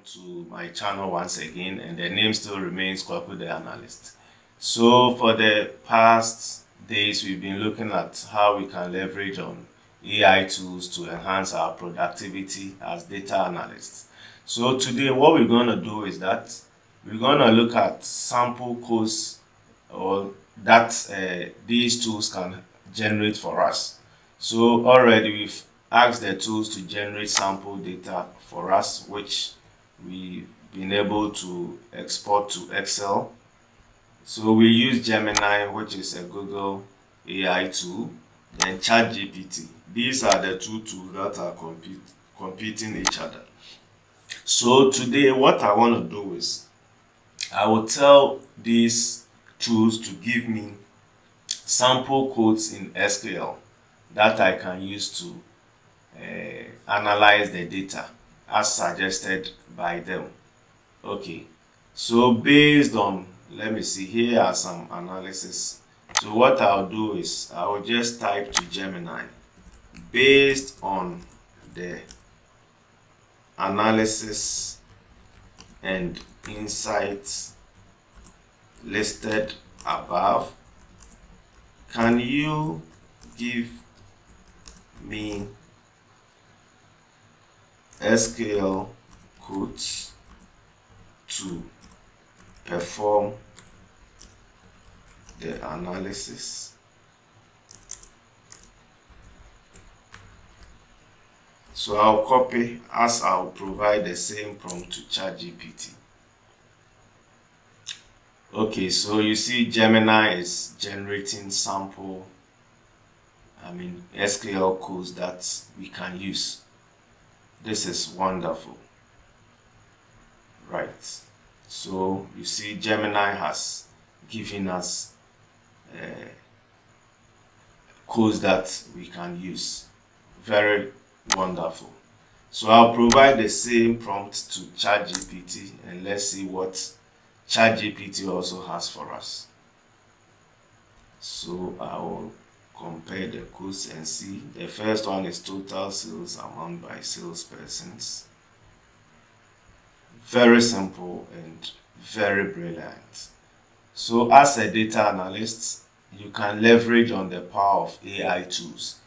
to my channel once again, and the name still remains Kwaku the Analyst. So for the past days, we've been looking at how we can leverage on AI tools to enhance our productivity as data analysts. So today what we're going to do is that we're going to look at sample codes or that these tools can generate for us. So already we've asked the tools to generate sample data for us, which we've been able to export to Excel. So we use Gemini, which is a Google AI tool, then ChatGPT. These are the two tools that are competing each other. So today what I want to do is I will tell these tools to give me sample codes in SQL that I can use to analyze the data as suggested by them. Okay, so based on, let me see, here are some analysis. So what I'll do is I will just type to Gemini, based on the analysis and insights listed above, can you give me SQL codes to perform the analysis? So I'll copy as I'll provide the same prompt to ChatGPT. Okay, so you see Gemini is generating sample, SQL codes that we can use. This is wonderful, right? So you see Gemini has given us codes that we can use. Very wonderful. So I'll provide the same prompt to ChatGPT and let's see what ChatGPT also has for us. So I will compare the codes and see. The first one is total sales amount by salespersons. Very simple and very brilliant. So as a data analyst, you can leverage on the power of AI tools.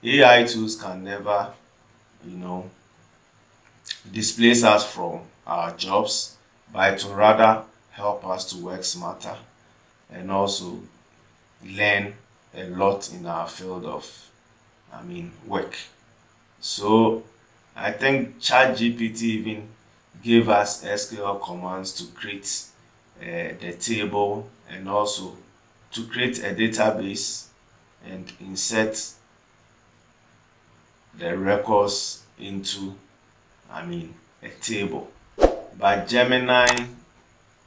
AI tools can never, displace us from our jobs, but to rather help us to work smarter and also learn a lot in our field of work. So I think ChatGPT even gave us SQL commands to create the table and also to create a database and insert the records into a table. But Gemini,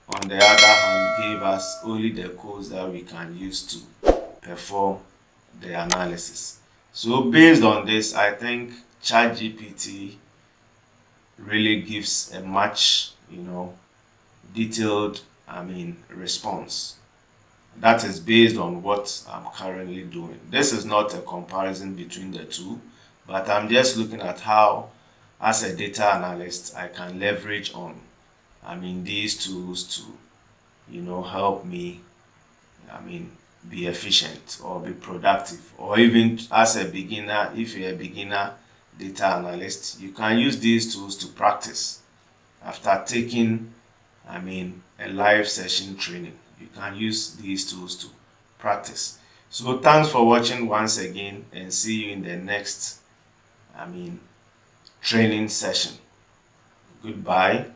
on the other hand, gave us only the codes that we can use to perform the analysis. So based on this, I think ChatGPT really gives a much, detailed, response. That is based on what I'm currently doing. This is not a comparison between the two, but I'm just looking at how, as a data analyst, I can leverage on, these tools to, help me, be efficient or be productive. Or even as a beginner, if you're a beginner data analyst, you can use these tools to practice. After taking, a live session training, you can use these tools to practice. So thanks for watching once again, and see you in the next, training session. Goodbye.